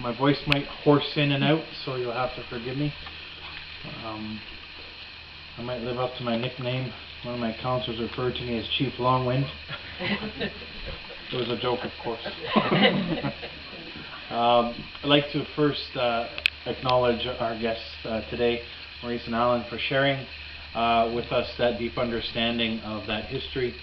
My voice might hoarse in and out, so you'll have to forgive me. I might live up to my nickname. One of my counselors referred to me as Chief Longwind. It was a joke, of course. I'd like to first acknowledge our guests today, Maurice and Alan, for sharing with us that deep understanding of that history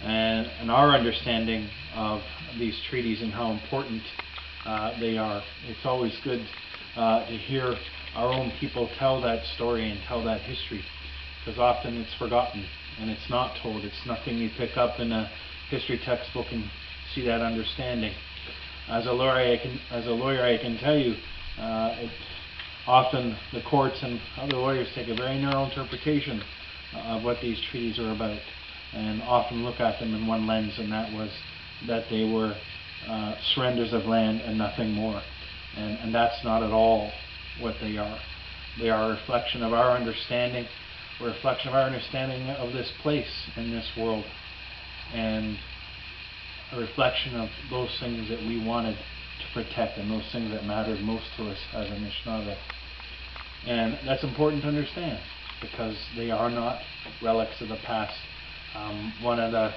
and our understanding of these treaties and how important they are. It's always good to hear our own people tell that story and tell that history, because often it's forgotten and it's not told. It's nothing you pick up in a history textbook and see that understanding. As a lawyer, I can tell you, often the courts and other lawyers take a very narrow interpretation of what these treaties are about, and often look at them in one lens, and that was that they were surrenders of land and nothing more. And that's not at all what they are. They are a reflection of our understanding, a reflection of our understanding of this place in this world, and a reflection of those things that we wanted to protect and those things that mattered most to us as a Anishinaabe. And that's important to understand, because they are not relics of the past. One of the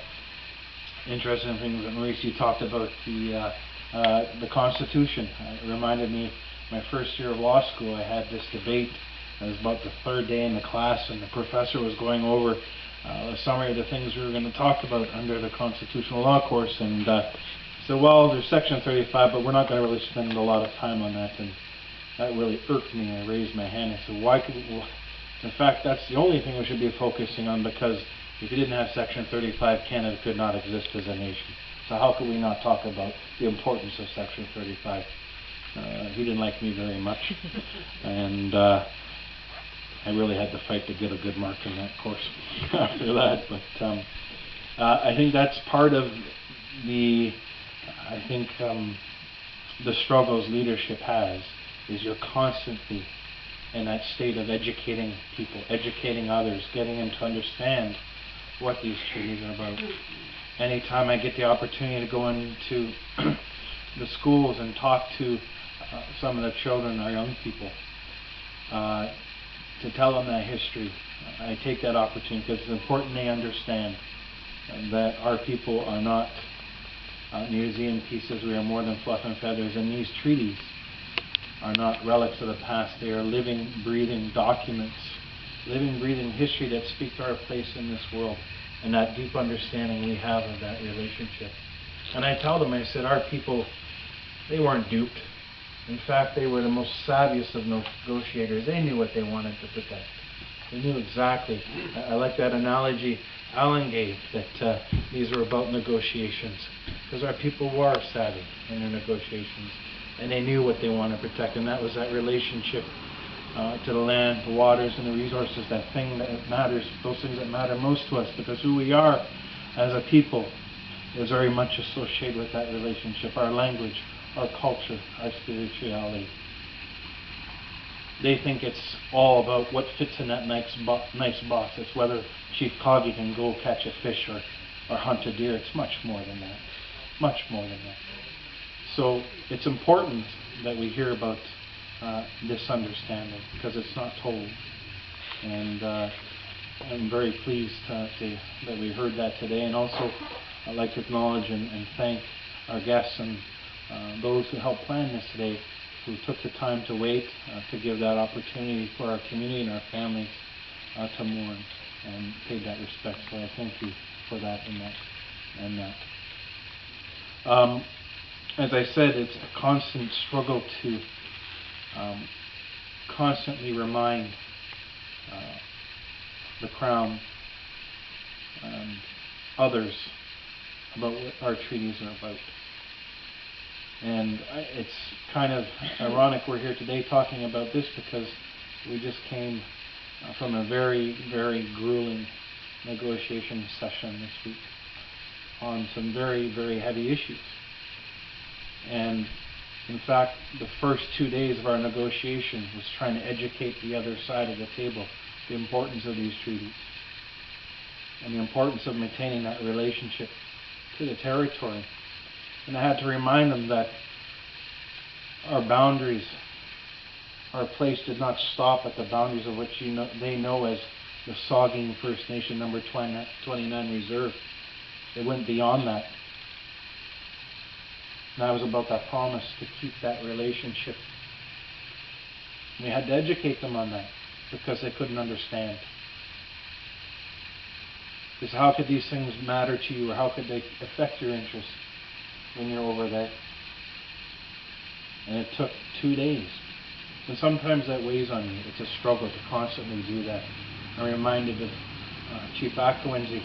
interesting things that Maurice, you talked about the Constitution. It reminded me, my first year of law school, I had this debate. It was about the third day in the class, and the professor was going over a summary of the things we were going to talk about under the constitutional law course, and said, well, there's section 35, but we're not going to really spend a lot of time on that. And that really irked me. I raised my hand and said, why could we, well, in fact, that's the only thing we should be focusing on, because if you didn't have section 35, Canada could not exist as a nation. So how could we not talk about the importance of section 35? He didn't like me very much, and I really had to fight to get a good mark in that course after that. But I think that's part of the struggles leadership has, is you're constantly in that state of educating people, educating others, getting them to understand what these treaties are about. Anytime I get the opportunity to go into the schools and talk to some of the children, our young people, to tell them that history, I take that opportunity, because it's important they understand that our people are not museum pieces. We are more than fluff and feathers, and these treaties are not relics of the past. They are living, breathing documents, living, breathing history that speak to our place in this world and that deep understanding we have of that relationship. And I tell them, I said, our people, they weren't duped. In fact, they were the most savviest of negotiators. They knew what they wanted to protect. They knew exactly. I like that analogy Alan gave, that these were about negotiations, because our people were savvy in their negotiations, and they knew what they wanted to protect, and that was that relationship to the land, the waters, and the resources, that thing that matters, those things that matter most to us, because who we are as a people is very much associated with that relationship, our language, our culture, our spirituality. They think it's all about what fits in that nice box. It's whether Chief Kahgee can go catch a fish or hunt a deer. It's much more than that. Much more than that. So it's important that we hear about this understanding, because it's not told. And I'm very pleased that we heard that today. And also, I'd like to acknowledge and thank our guests and those who helped plan this today, who took the time to wait, to give that opportunity for our community and our families to mourn and pay that respect. So I thank you for that and that. As I said, it's a constant struggle to constantly remind the Crown and others about what our treaties are about. And it's kind of ironic we're here today talking about this, because we just came from a very, very grueling negotiation session this week on some very, very heavy issues. And in fact, the first 2 days of our negotiation was trying to educate the other side of the table the importance of these treaties and the importance of maintaining that relationship to the territory. And I had to remind them that our boundaries, our place did not stop at the boundaries of what they know as the Saugeen First Nation number 29 reserve. It went beyond that. And that was about that promise to keep that relationship. We had to educate them on that because they couldn't understand. Because how could these things matter to you, or how could they affect your interest when you're over there? And it took 2 days. And sometimes that weighs on you. It's a struggle to constantly do that. I'm reminded of Chief Akawenzi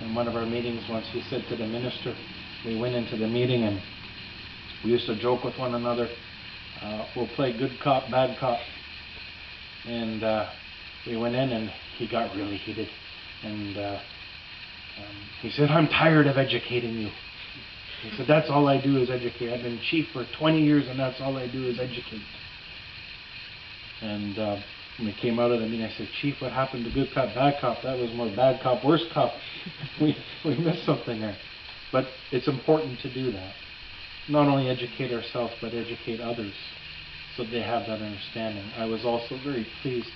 in one of our meetings once. He said to the minister, we went into the meeting and we used to joke with one another, we'll play good cop, bad cop. And we went in and he got really heated. And he said, I'm tired of educating you. He said, that's all I do is educate. I've been chief for 20 years and that's all I do is educate. And when we came out of the meeting, I said, Chief, what happened to good cop, bad cop? That was more bad cop, worse cop. we missed something there. But it's important to do that. Not only educate ourselves, but educate others so they have that understanding. I was also very pleased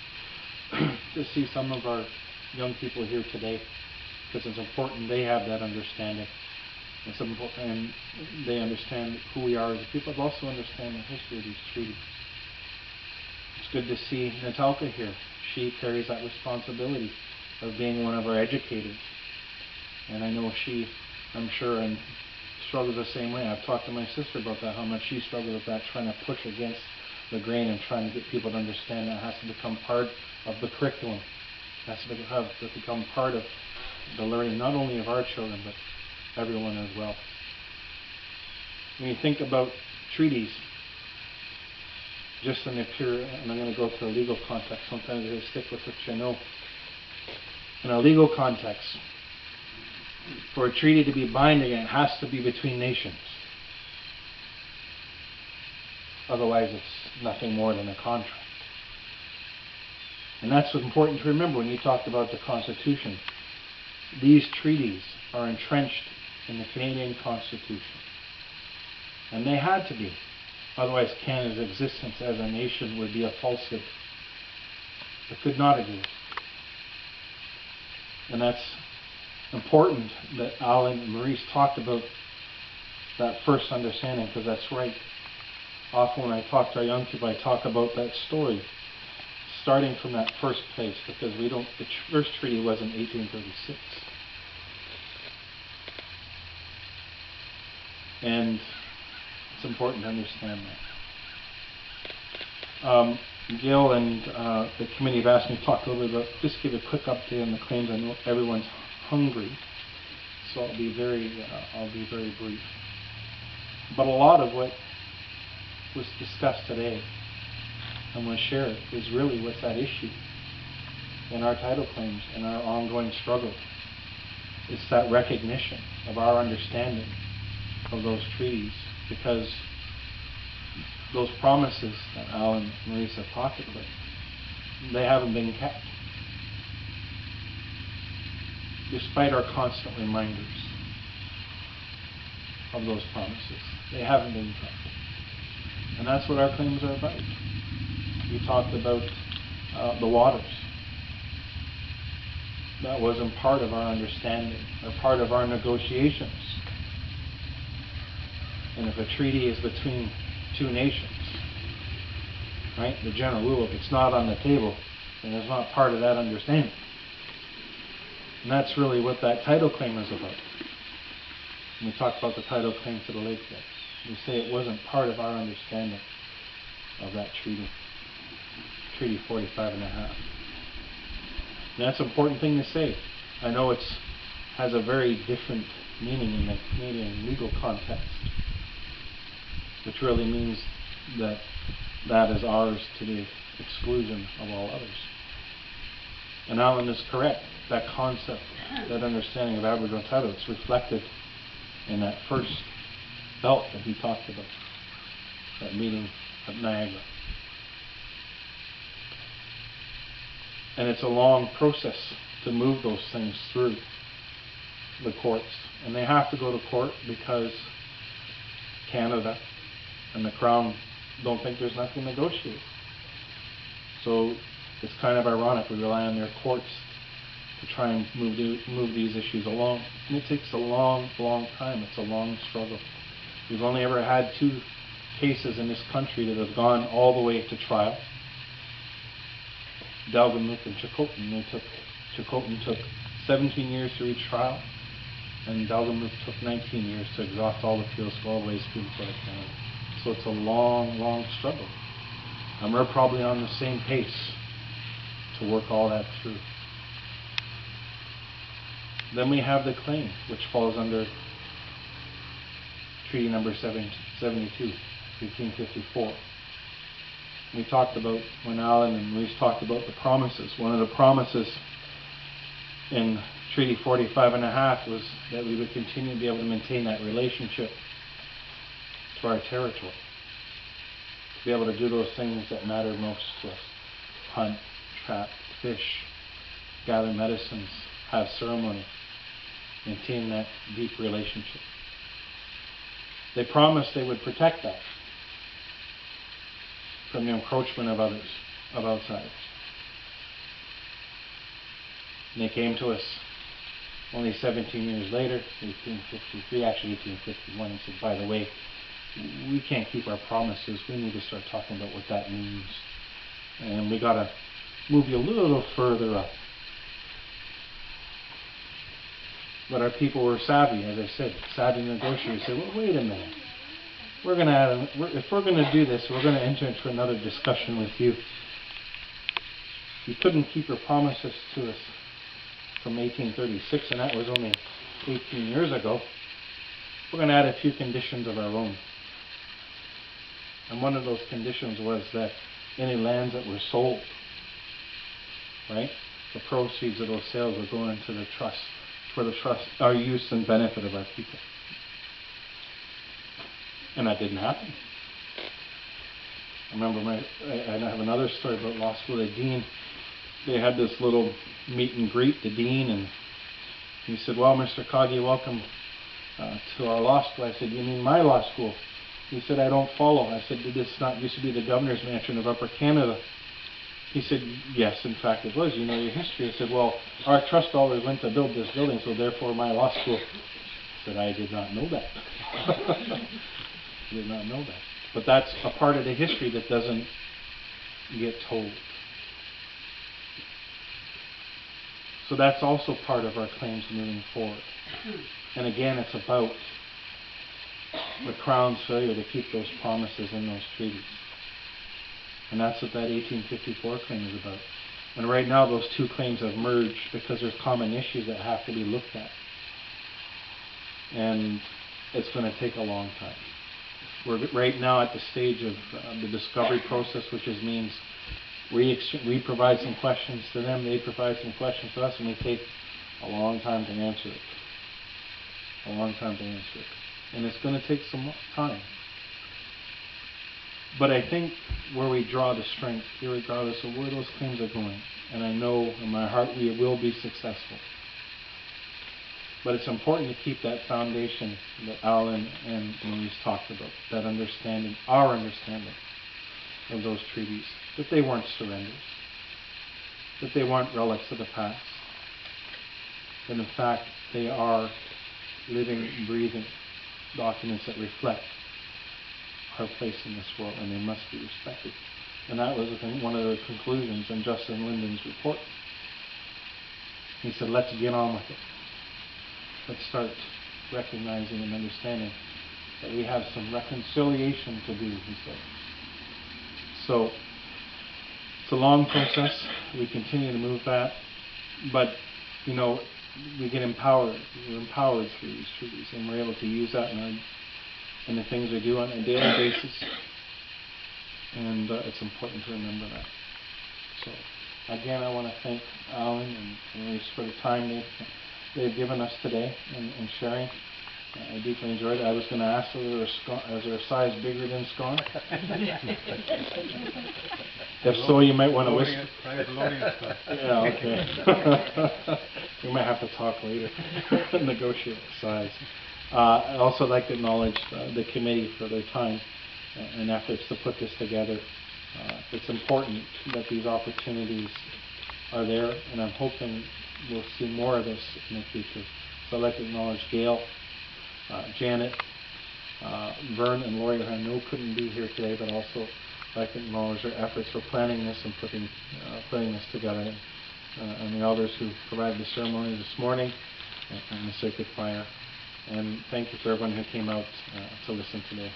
to see some of our young people here today, because it's important they have that understanding. And they understand who we are as a people, but also understand the history of these treaties. It's good to see Natalka here. She carries that responsibility of being one of our educators. And I know she, I'm sure, and struggles the same way. I've talked to my sister about that, how much she struggles with that, trying to push against the grain and trying to get people to understand that has to become part of the curriculum. It has to become part of the learning, not only of our children, but everyone as well. When you think about treaties, just in a pure, and I'm going to go to a legal context, sometimes I stick with what you know. In a legal context, for a treaty to be binding, it has to be between nations. Otherwise, it's nothing more than a contract. And that's important to remember when you talked about the Constitution. These treaties are entrenched in the Canadian Constitution. And they had to be. Otherwise, Canada's existence as a nation would be a falsehood. It could not exist. And that's important that Alan and Maurice talked about that first understanding, because that's right. Often when I talk to our young people, I talk about that story, starting from that first place, because the first treaty was in 1836. And it's important to understand that. Gil and the committee have asked me to talk a little bit about, just give a quick update on the claims. I know everyone's hungry, so I'll be very brief. But a lot of what was discussed today, I'm going to share it, is really what's at issue in our title claims and our ongoing struggle. It's that recognition of our understanding of those treaties, because those promises that Alan and Maurice have talked about, they haven't been kept. Despite our constant reminders of those promises, they haven't been kept. And that's what our claims are about. We talked about the waters. That wasn't part of our understanding or part of our negotiations. And if a treaty is between two nations, right, the general rule, if it's not on the table, then it's not part of that understanding. And that's really what that title claim is about. When we talk about the title claim to the lake there, we say it wasn't part of our understanding of that treaty, Treaty 45 and a half. And that's an important thing to say. I know it has a very different meaning in the Canadian legal context, which really means that that is ours to the exclusion of all others. And Alan is correct. That concept, that understanding of Aboriginal title, it's reflected in that first belt that he talked about, that meeting at Niagara. And it's a long process to move those things through the courts. And they have to go to court because Canada and the Crown don't think there's nothing to negotiate. So it's kind of ironic we rely on their courts to try and move these issues along. And it takes a long, long time. It's a long struggle. We've only ever had 2 cases in this country that have gone all the way to trial. Delgamuukw and Chilcotin. Chilcotin took 17 years to reach trial, and Delgamuukw took 19 years to exhaust all the appeals, go all the way to Supreme Court of Canada. So it's a long, long struggle. And we're probably on the same pace to work all that through. Then we have the claim, which falls under Treaty Number 72, 1854. We talked about, when Alan and Maurice talked about the promises, one of the promises in Treaty 45.5 was that we would continue to be able to maintain that relationship to our territory, to be able to do those things that matter most to us: hunt, trap, fish, gather medicines, have ceremony, maintain that deep relationship. They promised they would protect that from the encroachment of others, of outsiders. And they came to us only 17 years later, 1853, actually 1851, and said, by the way, we can't keep our promises. We need to start talking about what that means. And we got to move you a little further up. But our people were savvy, as I said, savvy negotiators. Said, well, wait a minute. We're going to if we're going to do this, we're going to enter into another discussion with you. You couldn't keep your promises to us from 1836, and that was only 18 years ago. We're going to add a few conditions of our own. And one of those conditions was that any lands that were sold, right, the proceeds of those sales would go into the trust, for the trust, our use and benefit of our people. And that didn't happen. I remember I have another story about law school. The dean, they had this little meet and greet, the dean, and he said, well, Mr. Kahgee, welcome to our law school. I said, you mean my law school? He said, I don't follow. I said, did this not used to be the governor's mansion of Upper Canada? He said, yes, in fact it was. You know your history. I said, well, our trust dollars went to build this building, so therefore my law school. I said, I did not know that. I did not know that. But that's a part of the history that doesn't get told. So that's also part of our claims moving forward. And again, it's about the Crown's failure to keep those promises in those treaties. And that's what that 1854 claim is about. And right now those two claims have merged because there's common issues that have to be looked at. And it's going to take a long time. We're right now at the stage of the discovery process, which means we provide some questions to them, they provide some questions to us, and we take a long time to answer it. A long time to answer it. And it's going to take some time. But I think where we draw the strength, irregardless of where those claims are going, and I know in my heart we will be successful. But it's important to keep that foundation that Alan and Maurice talked about, that understanding, our understanding of those treaties, that they weren't surrenders, that they weren't relics of the past, that in fact they are living, breathing documents that reflect our place in this world, and they must be respected. And that was one of the conclusions in Justin Linden's report. He said, let's get on with it. Let's start recognizing and understanding that we have some reconciliation to do, he said. So it's a long process. We continue to move that. But, you know, we get empowered. We're empowered through these treaties, and we're able to use that in the things we do on a daily basis. And it's important to remember that. So, again, I want to thank Alan and Maurice for the time they've given us today in sharing. I deeply enjoyed it. I was going to ask whether is there a size bigger than scone? If so, you might want to whisper. Yeah, okay. We might have to talk later, negotiate the size. I'd also like to acknowledge the committee for their time and efforts to put this together. It's important that these opportunities are there, and I'm hoping we'll see more of this in the future. So I'd like to acknowledge Gail, Janet, Vern, and Lori, who I know couldn't be here today, but also I'd like to acknowledge their efforts for planning this and putting this together, and the elders who provided the ceremony this morning, and the sacred fire. And thank you for everyone who came out to listen today.